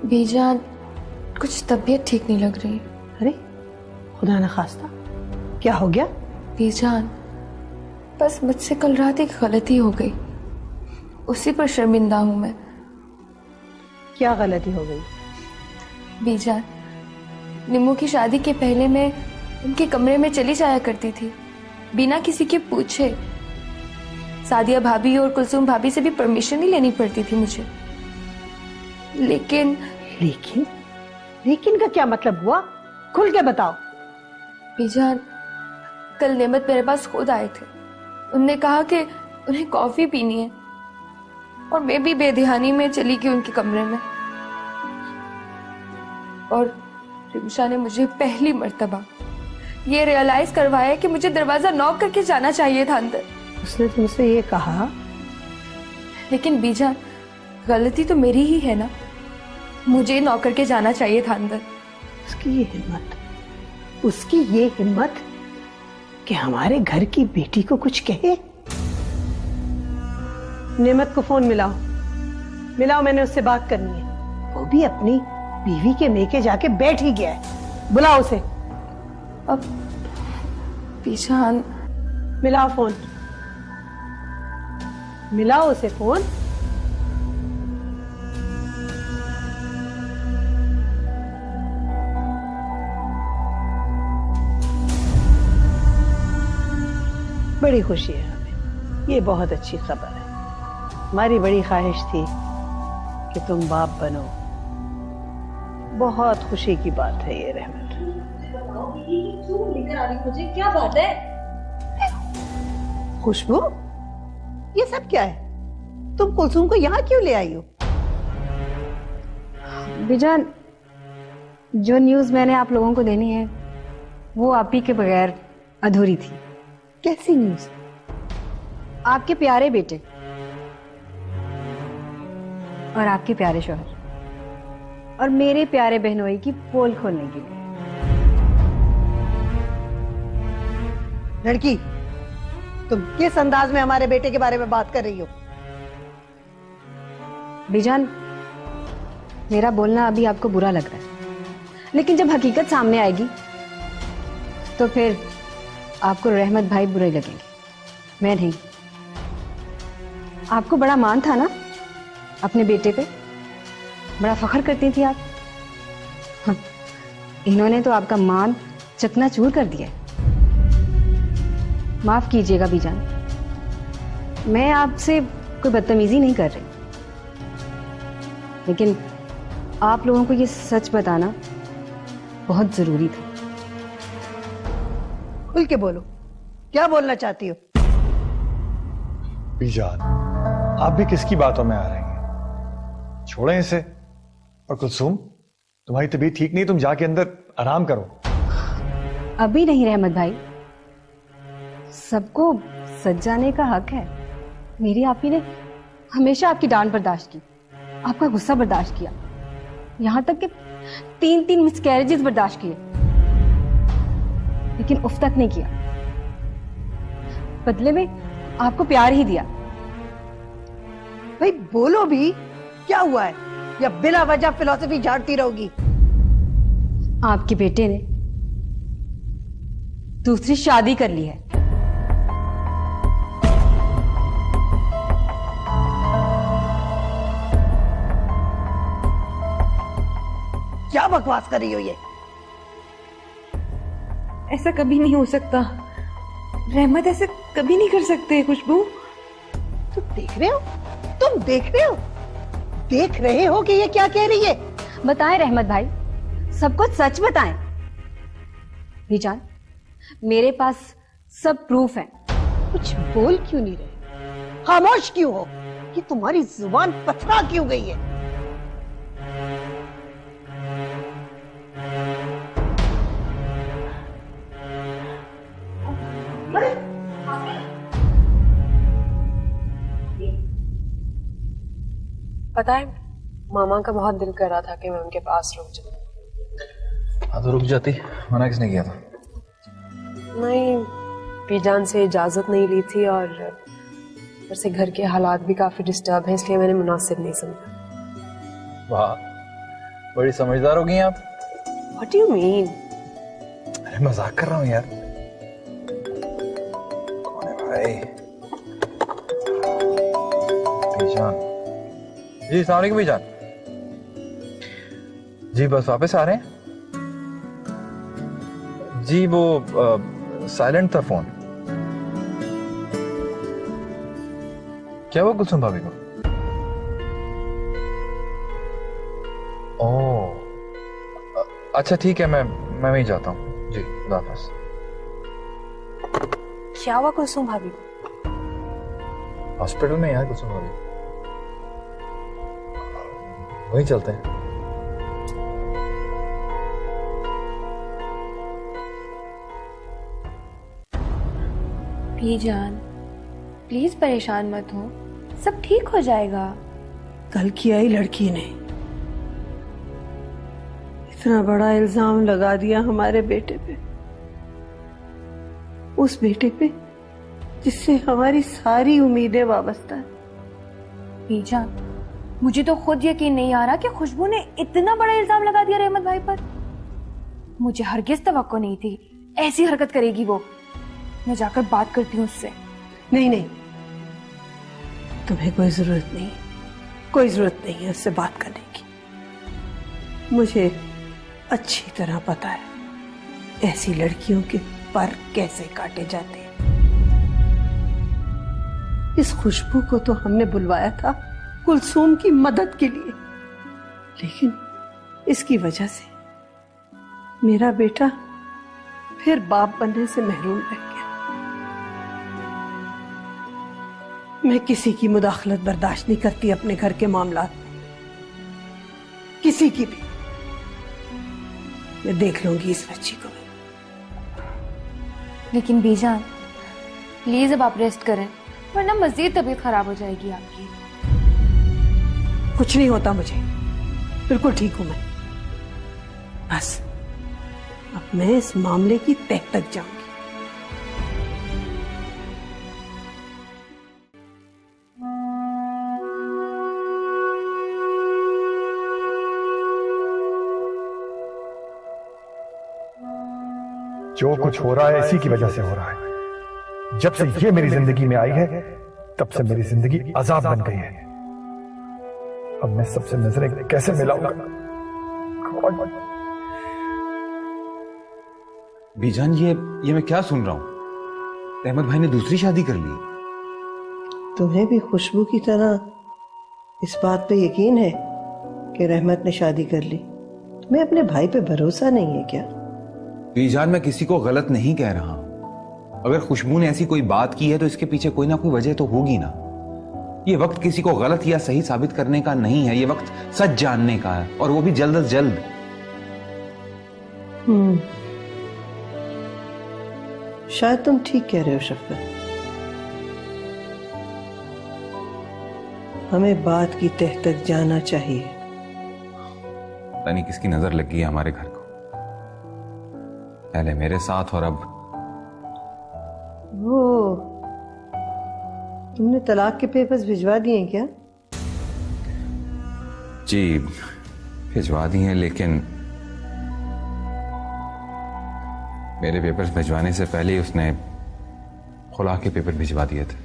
बीजान, कुछ तबीयत ठीक नहीं लग रही। अरे खुदा न खास्ता, क्या हो गया? बीजान, बस मुझसे कल रात एक गलती हो गई, उसी पर शर्मिंदा हूं मैं। क्या गलती हो गई? बीजान, निम्मू की शादी के पहले मैं उनके कमरे में चली जाया करती थी बिना किसी के पूछे। सादिया भाभी और कुलसुम भाभी से भी परमिशन ही लेनी पड़ती थी मुझे। लेकिन लेकिन का क्या मतलब हुआ? खुल के बताओ। बीजान, कल नेमत मेरे पास खुद आए थे। उनने कहा कि उन्हें कॉफी पीनी है और मैं भी बेध्यानी में चली गई उनके कमरे में। और रिमशा ने मुझे पहली मर्तबा ये रियलाइज करवाया कि मुझे दरवाजा नॉक करके जाना चाहिए था अंदर। उसने तुमसे ये कहा? लेकिन बीजान, गलती तो मेरी ही है ना, मुझे नॉक करके जाना चाहिए था अंदर। उसकी ये हिम्मत कि हमारे घर की बेटी को कुछ कहे। नेमत को फोन मिलाओ, मैंने उससे बात करनी है। वो भी अपनी बीवी के मेके जाके बैठ ही गया है। बुलाओ उसे। अब बीजान, मिलाओ फोन, मिलाओ उसे फोन। बड़ी खुशी है हमें, ये बहुत अच्छी खबर है। हमारी बड़ी ख्वाहिश थी कि तुम बाप बनो। बहुत खुशी की बात है ये रहमत। क्यों लेकर आ रही मुझे? क्या बात है? खुशबू, ये सब क्या है? तुम कुलसुम को यहाँ क्यों ले आई हो? बीजान, जो न्यूज़ मैंने आप लोगों को देनी है वो आप ही के बगैर अधूरी थी। कैसी न्यूज़? आपके प्यारे बेटे और आपके प्यारे शौहर और मेरे प्यारे बहनोई की पोल खोलने के लिए। लड़की, तुम किस अंदाज में हमारे बेटे के बारे में बात कर रही हो? बीजान, मेरा बोलना अभी आपको बुरा लग रहा है, लेकिन जब हकीकत सामने आएगी तो फिर आपको रहमत भाई बुरे लगेंगे, मैं नहीं। आपको बड़ा मान था ना अपने बेटे पे, बड़ा फख्र करती थी आप। हाँ, इन्होंने तो आपका मान चकनाचूर कर दिया है। माफ कीजिएगा बीजान, मैं आपसे कोई बदतमीजी नहीं कर रही, लेकिन आप लोगों को ये सच बताना बहुत जरूरी था। खुल के बोलो, क्या बोलना चाहती हो? बीजान, आप भी किसकी बातों में आ रही हैं? छोड़ें इसे। और कुलसुम, तुम्हारी तबीयत ठीक नहीं, तुम जाके अंदर आराम करो। अभी नहीं रहमत भाई, सबको सज जाने का हक है। मेरी आपी ने हमेशा आपकी डांट बर्दाश्त की, आपका गुस्सा बर्दाश्त किया, यहां तक कि 3 मिसकैरेजेस बर्दाश्त किए, लेकिन उफ तक नहीं किया। बदले में आपको प्यार ही दिया। भाई बोलो भी, क्या हुआ है? या बिना वजह फिलॉसफी झाड़ती रहोगी? आपके बेटे ने दूसरी शादी कर ली है। क्या बकवास कर रही हो ये? ऐसा कभी नहीं हो सकता। रहमत ऐसे कभी नहीं कर सकते। खुशबू, तुम देख रहे हो? देख रहे हो कि ये क्या कह रही है? बताएं रहमत भाई, सब कुछ सच बताएं। बीजान, मेरे पास सब प्रूफ है। कुछ बोल क्यों नहीं रहे? खामोश क्यों हो? कि तुम्हारी जुबान पथरा क्यों गई है? पता है, मामा का बहुत दिल कर रहा था कि मैं उनके पास रुक जाऊं। हाँ तो रुक जाती, मना किसने किया था? नहीं, बीजान से इजाजत नहीं ली थी और ऊपर से घर के हालात भी काफी डिस्टर्ब हैं, इसलिए मैंने मुनासिब नहीं समझा। वाह, बड़ी समझदार हो गई आप। What do you mean? अरे मजाक कर रहा हूँ यार। कौन है भाई? बीजान जी, अस्सलाम वालेकुम बीजान जी, बस वापस आ रहे हैं जी। वो साइलेंट था फोन। क्या हुआ कुलसुम भाभी को? ओह अच्छा ठीक है, मैं वहीं जाता हूँ जी, खुदा हाफिज़। क्या हुआ कुलसुम भाभी को? हॉस्पिटल में यार कुलसुम भाभी, वहीं चलते हैं। बीजान प्लीज परेशान मत हो, सब ठीक हो जाएगा। कल की आई लड़की ने इतना बड़ा इल्जाम लगा दिया हमारे बेटे पे, उस बेटे पे जिससे हमारी सारी उम्मीदें वाबस्ता है। बीजान मुझे तो खुद यकीन नहीं आ रहा कि खुशबू ने इतना बड़ा इल्जाम लगा दिया रहमत भाई पर। मुझे हरगिज तवक्को नहीं थी ऐसी हरकत करेगी वो। मैं जाकर बात करती हूँ उससे। नहीं नहीं, तुम्हें कोई जरूरत नहीं, कोई जरूरत नहीं है उससे बात करने की। मुझे अच्छी तरह पता है ऐसी लड़कियों के पर कैसे काटे जाते हैं। इस खुशबू को तो हमने बुलवाया था कुलसूम की मदद के लिए, लेकिन इसकी वजह से मेरा बेटा फिर बाप बनने से महरूम रह गया। मैं किसी की मुदाखलत बर्दाश्त नहीं करती अपने घर के मामलात में, किसी की भी। मैं देख लूंगी इस बच्ची को भी। लेकिन बीजान प्लीज अब आप रेस्ट करें, वरना मजीद तबीयत खराब हो जाएगी आपकी। कुछ नहीं होता मुझे, बिल्कुल ठीक हूं मैं। बस अब मैं इस मामले की तह तक जाऊंगी। जो कुछ हो रहा है इसी की वजह से हो रहा है। जब से ये मेरी जिंदगी में आई है तब से मेरी जिंदगी अजाब बन गई है। अब मैं सबसे नजरें कैसे मिलाऊंगा? बीजान ये मैं क्या सुन रहा हूं? रहमत भाई ने दूसरी शादी कर ली। तुम्हें भी खुशबू की तरह इस बात पे यकीन है कि रहमत ने शादी कर ली? तुम्हें अपने भाई पे भरोसा नहीं है क्या? बीजान मैं किसी को गलत नहीं कह रहा। अगर खुशबू ने ऐसी कोई बात की है तो इसके पीछे कोई ना कोई वजह तो होगी ना। ये वक्त किसी को गलत या सही साबित करने का नहीं है, ये वक्त सच जानने का है, और वो भी जल्द अज जल्द। शायद तुम ठीक कह रहे हो शफकत। हमें बात की तह तक जाना चाहिए। पता नहीं किसकी नजर लग गई है हमारे घर को, पहले मेरे साथ और अब। वो तुमने तलाक के पेपर्स भिजवा दिए क्या? जी भिजवा दिए हैं, लेकिन मेरे पेपर्स भिजवाने से पहले ही उसने खुला के पेपर भिजवा दिए थे।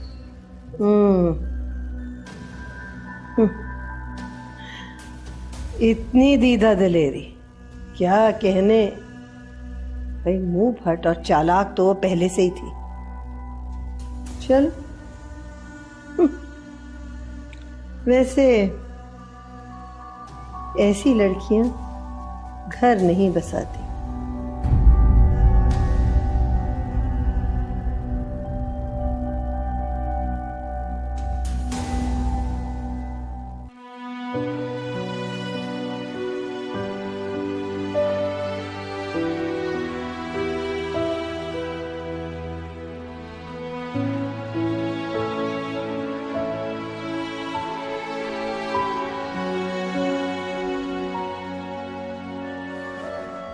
इतनी दीदा दलेरी, क्या कहने। भाई मुंह फट और चालाक तो वो पहले से ही थी। चल वैसे ऐसी लड़कियां घर नहीं बसाती।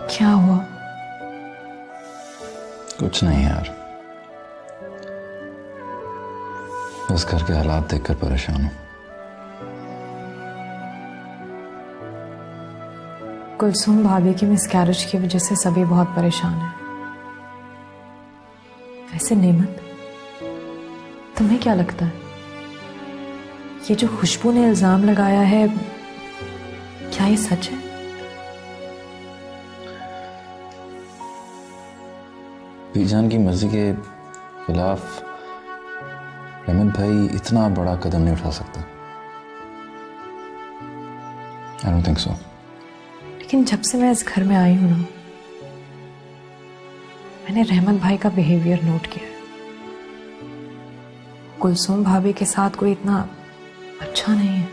क्या हुआ? कुछ नहीं यार, बस घर के हालात देखकर परेशान हूं। कुलसुम भाभी की मिसकैरेज की वजह से सभी बहुत परेशान हैं। वैसे नेमत, तुम्हें क्या लगता है ये जो खुशबू ने इल्जाम लगाया है, क्या ये सच है? बीजान की मर्जी के खिलाफ रहमत भाई इतना बड़ा कदम नहीं उठा सकता। I don't think so. लेकिन जब से मैं इस घर में आई हूं ना, मैंने रहमत भाई का बिहेवियर नोट किया है। कुलसुम भाभी के साथ कोई इतना अच्छा नहीं है।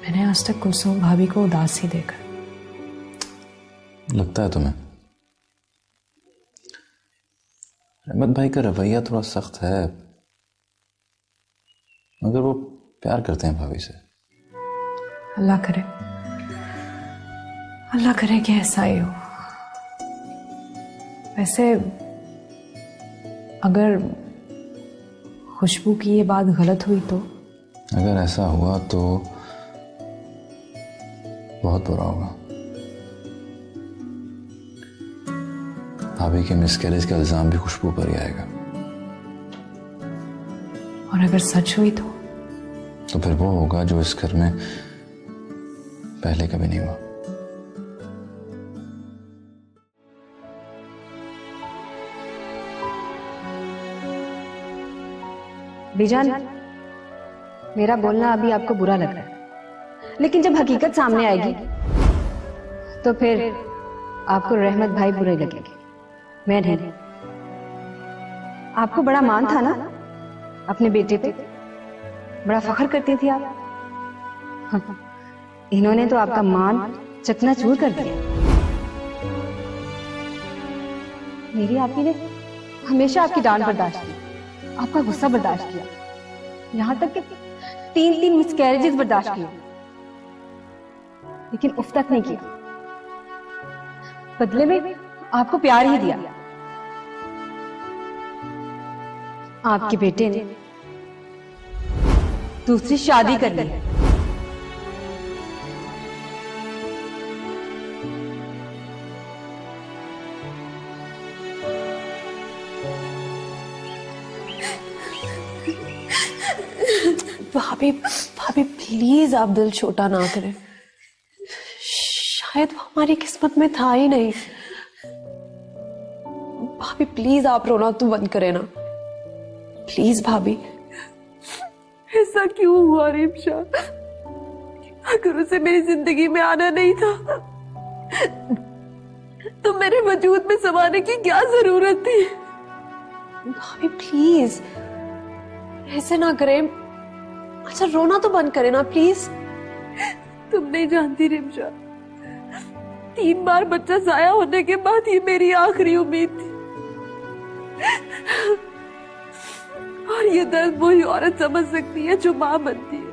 मैंने आज तक कुलसुम भाभी को उदास ही देखा। लगता है तुम्हें? रहमत भाई का रवैया थोड़ा सख्त है, मगर वो प्यार करते हैं भाभी से। अल्लाह करे कि ऐसा ही हो। वैसे अगर खुशबू की ये बात गलत हुई तो? अगर ऐसा हुआ तो बहुत बुरा होगा। भाभी के मिसकैरेज का इल्जाम भी खुशबू पर ही आएगा। और अगर सच हुई तो फिर वो होगा जो इस घर में पहले कभी नहीं हुआ। बीजान, मेरा बोलना अभी आपको बुरा लग रहा है, लेकिन जब हकीकत सामने आएगी तो फिर आपको रहमत भाई बुरे लगेंगे, मैं नहीं। आपको बड़ा मान था ना अपने बेटे पे, बड़ा फख्र करती थी आप। इन्होंने तो आपका मान चकनाचूर कर दिया। मेरी आपी ने हमेशा आपकी डांट बर्दाश्त की, आपका गुस्सा बर्दाश्त किया, यहां तक कि 3 मिसकैरेजेस बर्दाश्त किए, लेकिन उफ तक नहीं किया। बदले में आपको प्यार ही दिया। आपके बेटे ने दूसरी शादी कर ली। भाभी भाभी प्लीज आप दिल छोटा ना करें, शायद वो हमारी किस्मत में था ही नहीं। भाभी प्लीज आप रोना तो बंद करें ना, प्लीज भाभी। ऐसा क्यों हुआ रिमशा? अगर उसे मेरी जिंदगी में आना नहीं था तो मेरे वजूद में समाने की क्या जरूरत थी? भाभी प्लीज ऐसे ना करें। अच्छा रोना तो बंद करें ना प्लीज। तुम नहीं जानती रिमशा, 3 बार बच्चा जाया होने के बाद ये मेरी आखिरी उम्मीद थी। और ये दर्द वही औरत समझ सकती है जो मां बनती है।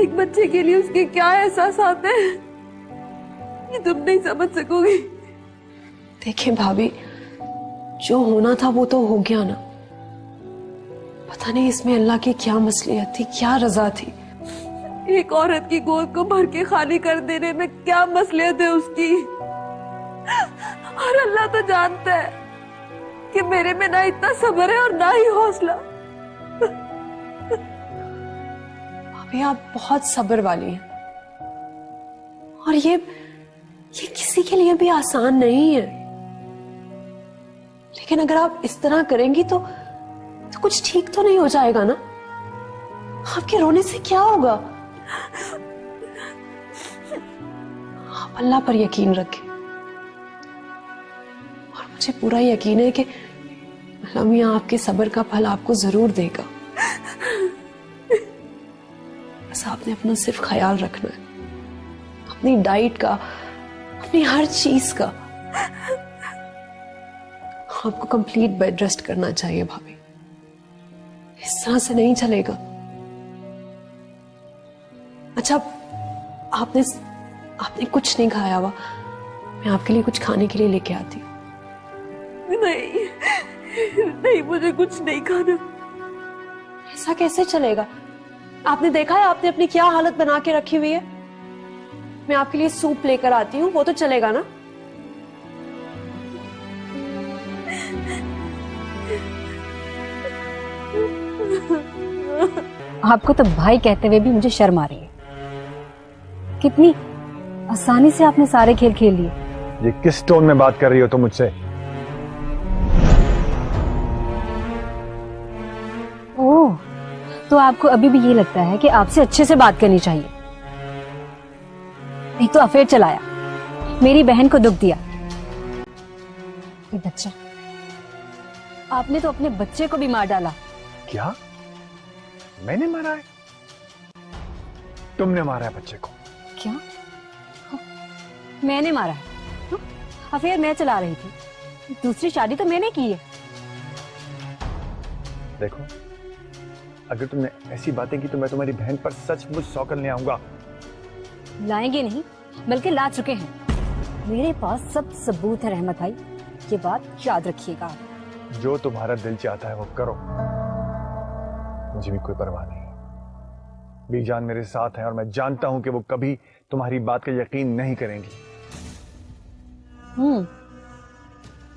एक बच्चे के लिए उसके क्या एहसास आते हैं ये तुम नहीं समझ सकोगी। देखें भाभी, जो होना था वो तो हो गया ना। पता नहीं इसमें अल्लाह की क्या मसलियत थी, क्या रजा थी। एक औरत की गोद को भर के खाली कर देने में क्या मसलियत है उसकी। और अल्लाह तो जानता है कि मेरे में ना इतना सब्र है और ना ही हौसला। भाभी आप बहुत सब्र वाली हैं, और ये किसी के लिए भी आसान नहीं है। लेकिन अगर आप इस तरह करेंगी तो कुछ ठीक तो नहीं हो जाएगा ना। आपके रोने से क्या होगा? आप अल्लाह पर यकीन रखें, और मुझे पूरा यकीन है कि अल्लाह मियां आपके सब्र का फल आपको जरूर देगा। बस आपने अपना सिर्फ ख्याल रखना है, अपनी डाइट का, अपनी हर चीज का। आपको कंप्लीट बेड रेस्ट करना चाहिए भाभी, इस तरह से नहीं चलेगा। अच्छा आपने कुछ नहीं खाया हुआ, मैं आपके लिए कुछ खाने के लिए लेके आती हूँ। नहीं मुझे कुछ नहीं खाना। ऐसा कैसे चलेगा? आपने देखा है आपने अपनी क्या हालत बना के रखी हुई है। मैं आपके लिए सूप लेकर आती हूँ, वो तो चलेगा ना? आपको तो भाई कहते हुए भी मुझे शर्म आ रही है। कितनी आसानी से आपने सारे खेल खेल लिए। ये किस टोन में बात कर रही हो तुम मुझसे? ओह, तो आपको अभी भी ये लगता है कि आपसे अच्छे से बात करनी चाहिए। एक तो अफेयर चलाया, मेरी बहन को दुख दिया, ये बच्चा, आपने तो अपने बच्चे को भी मार डाला। क्या? मैंने मारा है? तुमने मारा है बच्चे को? क्या? मैंने मारा है? अफेयर मैं चला रही थी, दूसरी शादी तो मैंने की है। देखो, अगर तुमने ऐसी बातें की तो मैं तुम्हारी बहन पर सचमुच सौकन ले आऊंगा। लाएंगे नहीं, बल्कि ला चुके हैं। मेरे पास सब सबूत है रहमत भाई, ये बात याद रखिएगा। जो तुम्हारा दिल चाहता है वो करो, मुझे भी कोई परवाह नहीं। बीजान मेरे साथ है और मैं जानता हूं कि वो कभी तुम्हारी बात का यकीन नहीं करेंगी।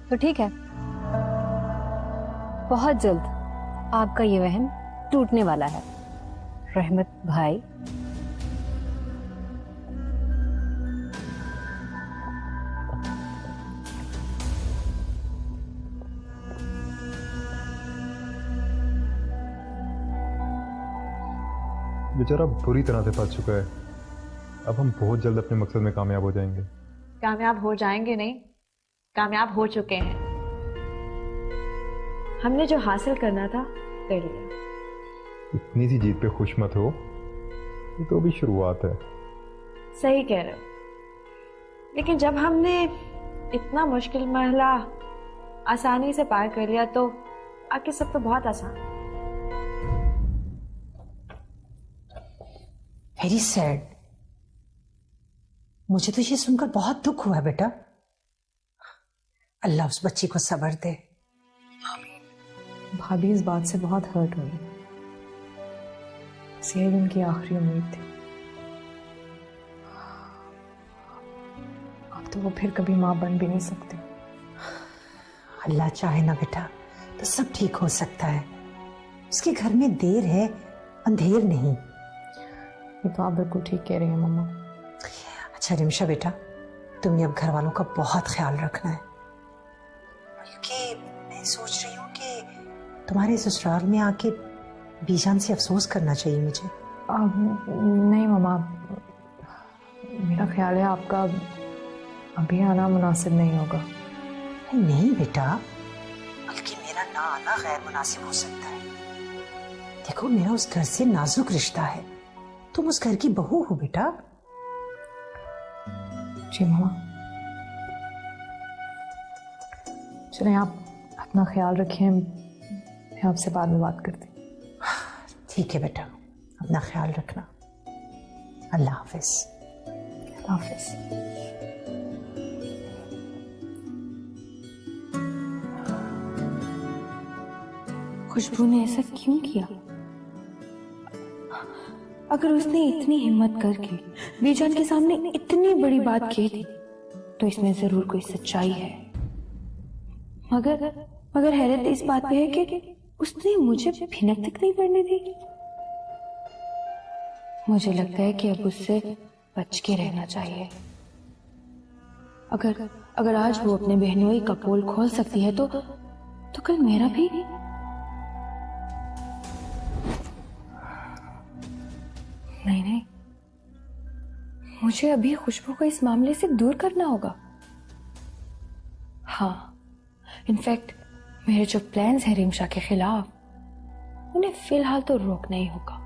तो ठीक है, बहुत जल्द आपका ये वहम टूटने वाला है रहमत भाई। बेचारा बुरी तरह से फंस चुका है। अब हम बहुत जल्द अपने मकसद में कामयाब हो जाएंगे। कामयाब हो जाएंगे नहीं, कामयाब हो चुके हैं। हमने जो हासिल करना था कर लिया। इतनी सी जीत पे खुश मत हो, ये तो अभी शुरुआत है। सही कह रहे हो, लेकिन जब हमने इतना मुश्किल मरहला आसानी से पार कर लिया तो आगे सब तो बहुत आसान। Very sad. मुझे तो ये सुनकर बहुत दुख हुआ बेटा। अल्लाह उस बच्ची को सब्र दे। भाभी इस बात से बहुत हर्ट हुई। यही उनकी आखिरी उम्मीद थी। अब तो वो फिर कभी माँ बन भी नहीं सकती। अल्लाह चाहे ना बेटा तो सब ठीक हो सकता है। उसके घर में देर है, अंधेर नहीं। ये तो आप बिल्कुल ठीक कह रही हैं मम्मा। अच्छा रिमशा बेटा, तुम्हें अब घर वालों का बहुत ख्याल रखना है। बल्कि मैं सोच रही हूँ कि तुम्हारे ससुराल में आके बीजान से अफसोस करना चाहिए मुझे। नहीं मम्मा, मेरा ख्याल है आपका अभी आना मुनासिब नहीं होगा। नहीं बेटा, बल्कि मेरा ना आना गैर मुनासिब हो सकता है। देखो मेरा उस घर से नाजुक रिश्ता है, तुम उस घर की बहू हो बेटा। जी मामा, चलें आप अपना ख्याल रखें, मैं आपसे बाद में बात करती। ठीक है बेटा, अपना ख्याल रखना। अल्लाह हाफिज। अल्लाह हाफिज। खुशबू ने ऐसा क्यों किया? अगर उसने इतनी हिम्मत करके बीजान के सामने इतनी बड़ी बात की थी तो इसमें जरूर कोई सच्चाई है। मगर हैरत इस बात पे है कि उसने मुझे भिनक तक नहीं पड़ने दी। मुझे लगता है कि अब उससे बच के रहना चाहिए। अगर आज वो अपने बहनोई का पोल खोल सकती है तो कल मेरा भी। नहीं, मुझे अभी खुशबू को इस मामले से दूर करना होगा। हाँ, इनफैक्ट मेरे जो प्लान्स हैं रिमशा के खिलाफ, उन्हें फिलहाल तो रोकना ही होगा।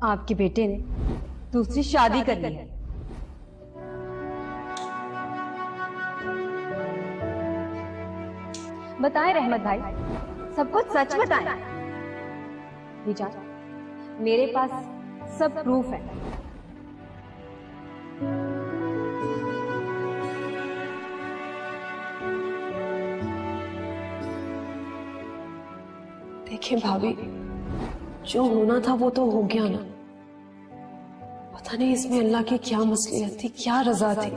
आपके बेटे ने दूसरी शादी कर ली है। बताएं रहमत भाई, सब कुछ सच बताएं। बीजान, मेरे पास सब प्रूफ है। देखिए भाभी, जो होना था वो तो हो गया ना। पता नहीं इसमें अल्लाह की क्या मसलियत थी, क्या रजा थी।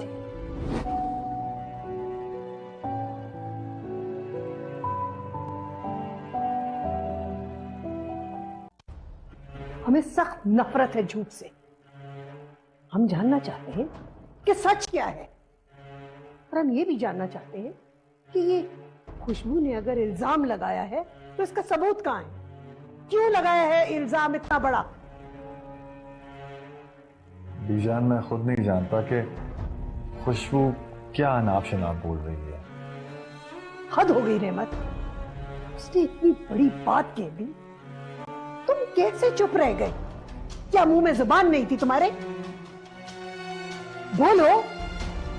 हमें सख्त नफरत है झूठ से। हम जानना चाहते हैं कि सच क्या है, और हम ये भी जानना चाहते हैं कि ये खुशबू ने अगर इल्जाम लगाया है तो इसका सबूत कहां है? क्यों लगाया है इल्जाम इतना बड़ा? बीजान, मैं खुद नहीं जानता कि खुशबू क्या अनाप शनाप बोल रही है। हद हो गई रहमत, उसने इतनी बड़ी बात कह दी, तुम कैसे चुप रह गए? क्या मुंह में जुबान नहीं थी तुम्हारे? बोलो,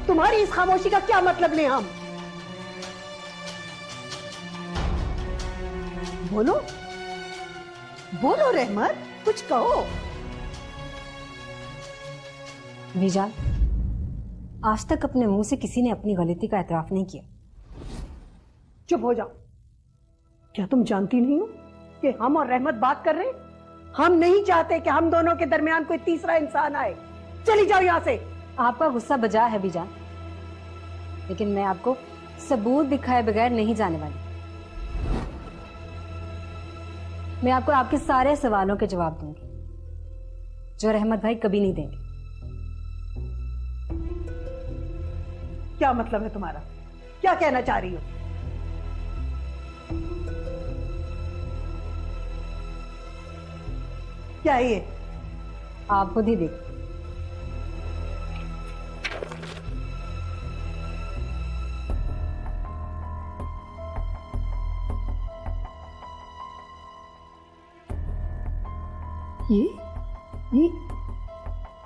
तुम्हारी इस खामोशी का क्या मतलब ले हम? बोलो बोलो रहमत, कुछ कहो। बीजान, आज तक अपने मुंह से किसी ने अपनी गलती का एतराफ नहीं किया। चुप हो जाओ। क्या तुम जानती नहीं हो कि हम और रहमत बात कर रहे हैं? हम नहीं चाहते कि हम दोनों के दरमियान कोई तीसरा इंसान आए। चली जाओ यहां से। आपका गुस्सा बजा है बीजान, लेकिन मैं आपको सबूत दिखाए बगैर नहीं जाने वाली। मैं आपको आपके सारे सवालों के जवाब दूंगी, जो रहमत भाई कभी नहीं देंगे। क्या मतलब है तुम्हारा? क्या कहना चाह रही हो? क्या है ये? आप खुद ही देखो।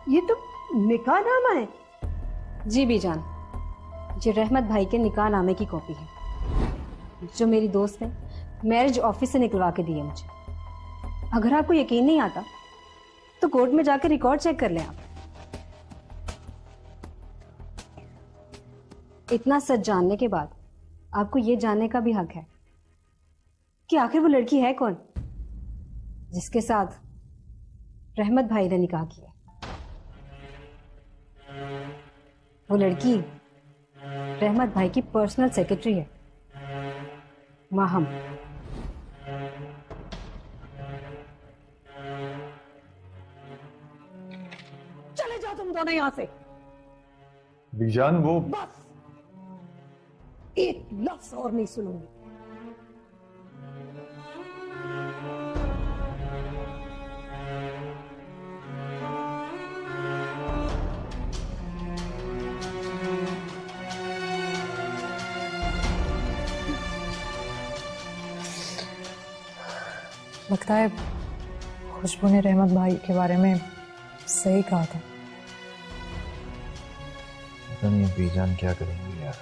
ये तो निकाहनामा है। जी बीजान, ये रहमत भाई के निकाह नामे की कॉपी है, जो मेरी दोस्त ने मैरिज ऑफिस से निकलवा के दी है मुझे। अगर आपको यकीन नहीं आता तो कोर्ट में जाकर रिकॉर्ड चेक कर लें आप। इतना सच जानने के बाद आपको ये जानने का भी हक है कि आखिर वो लड़की है कौन जिसके साथ रहमत भाई ने निकाह किया। वो लड़की रहमत भाई की पर्सनल सेक्रेटरी है, माहम। चले जाओ तुम दोनों यहां से। बीजान, वो बस एक लफ्ज और नहीं सुनूंगी। लगता है खुशबू ने रहमत भाई के बारे में सही कहा था। पता नहीं बीजान क्या करेंगी यार।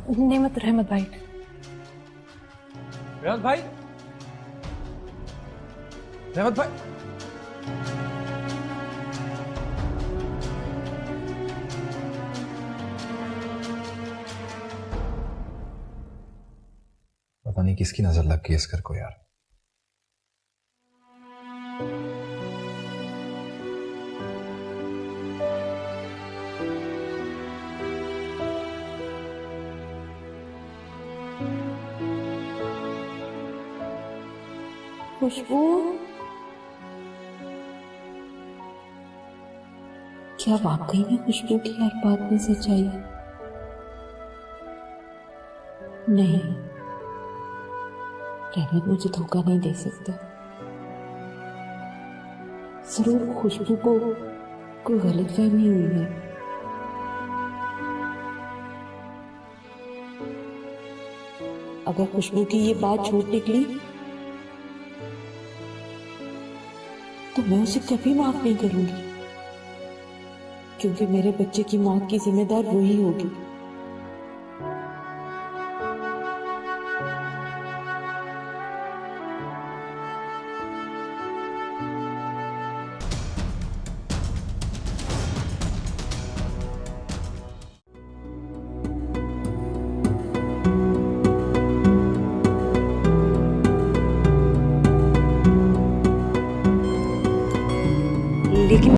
नहीं मत रहमत भाई। रहमत भाई, रहमत भाई, पता नहीं किसकी नजर लग गई इस घर को यार। खुशबू, क्या वाकई में खुशबू की हर बात में सच्चाई है? नहीं, रहमत मुझे धोखा नहीं दे सकता। जरूर खुशबू को कोई गलतफहमी हुई है। अगर खुशबू की ये बात झूठ निकली तो मैं उसे कभी माफ नहीं करूंगी, क्योंकि मेरे बच्चे की मौत की जिम्मेदार वही होगी।